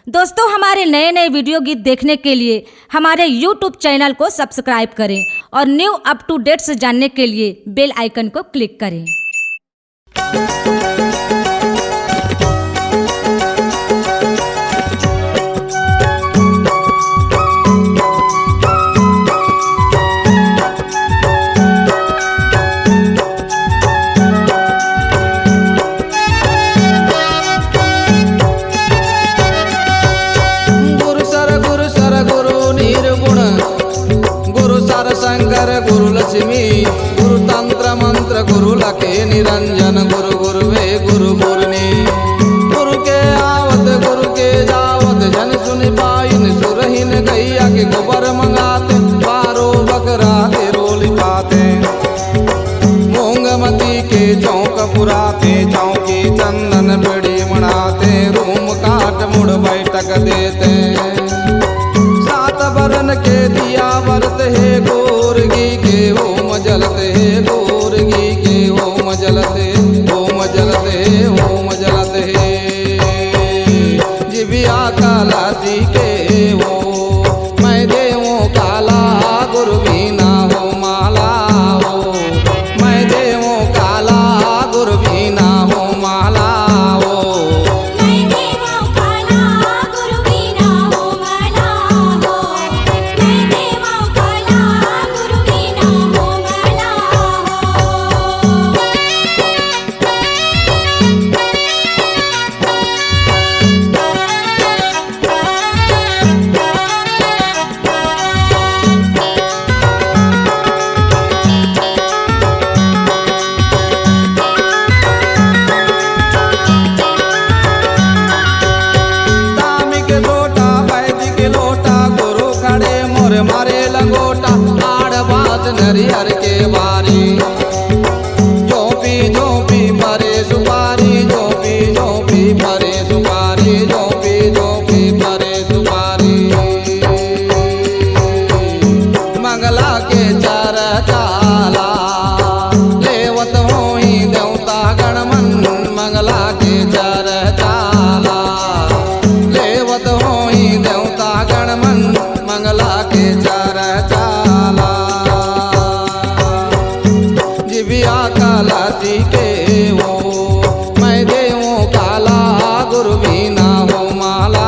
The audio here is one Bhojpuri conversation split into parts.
दोस्तों, हमारे नए नए वीडियो गीत देखने के लिए हमारे YouTube चैनल को सब्सक्राइब करें और न्यू अप टू डेट्स जानने के लिए बेल आइकन को क्लिक करें। शंकर गुरु लक्ष्मी गुरु तंत्र मंत्र गुरु लके निरंजन गुरु गुरुवे गुरु गुरनी गुरु के आवत गुरु के जावत जन सुन पाइन सुरहीन गैया के गोबर मंगाते बारो बकरा के रोली पाते मूंगमती के चौक पुराते चौकी चंदन बेड़ी मनाते रूम काट मुड़ बैठक देते बरन के दिया बरत है गोरगी के ओम जलते है गोरगी के ओम जलते ओम जलते ओम जलते जिबिया काला दी के हो मैं देवों काला गुरु भी ना हो माला हो मैं देवों काला गुरु भी ना हो माला हो मारे लंगोटा आड़ बात नरियर के बारी जोपी भरे सुपारी जोपी भरे सुपारी जोपी भरे सुपारी मंगला के चार चाला लेवत होई देवता गणमन मंगला के चार चाला लेवत होई देवता गणमन मंगला के चार चाला जिबिया काला जी के हो मैं देवों काला गुरु भी ना हो माला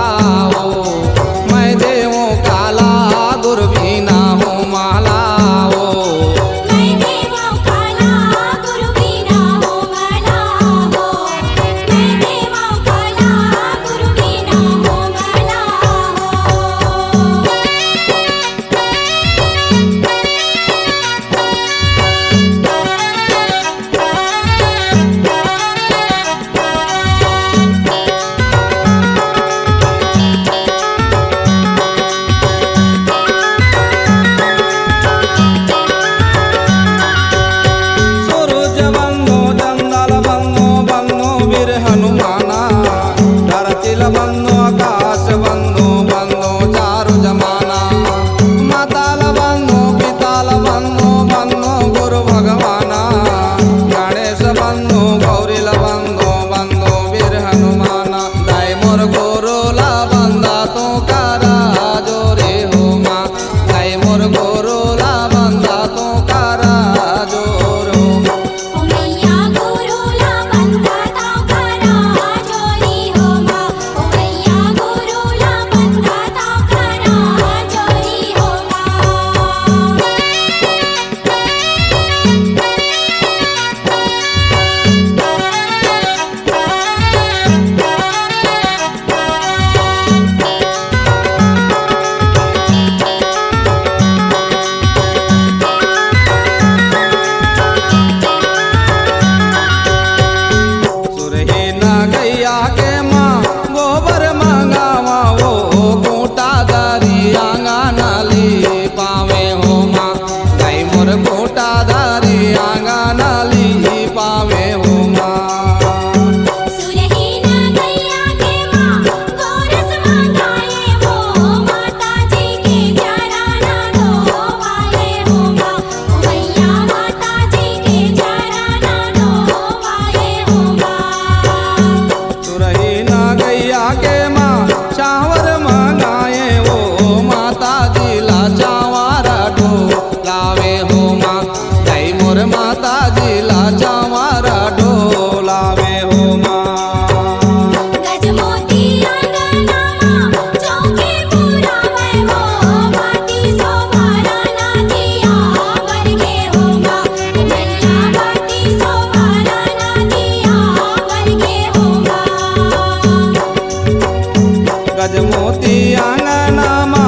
गजमोती आंगनामा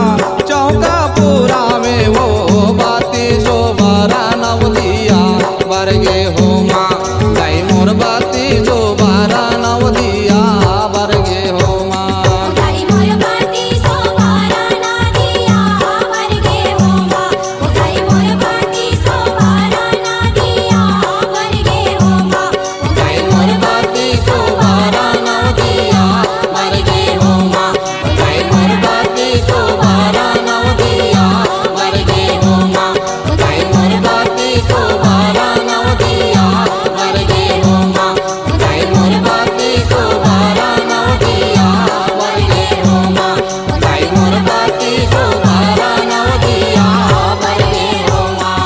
चौका पुरावे हो बाती शोभारा नवदिया बरगे हो माँ गाई मोर बाती शोभारा नवदिया बरगे हो माँ गाई मोर बाती शोभारा नदिया बरगे हो माँ गाई मोर बाती शोभारा नदिया बरगे हो माँ गाई मोर बाती शोभारा नवदिया बरगे हो माँ गाई मोर बाती शोभारा नवदिया बरगे हो माँ गाई मोर बाती शोभारा नवदिया बरगे हो माँ गाई मोर बाती शोभारा नवदिया बरगे हो माँ गाई मोर बाती शोभारा नवदिया बरगे हो माँ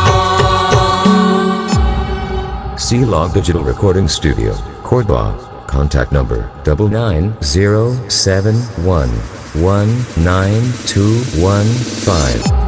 C-Log Digital Recording Studio, Cordoba. Contact number 99071192115.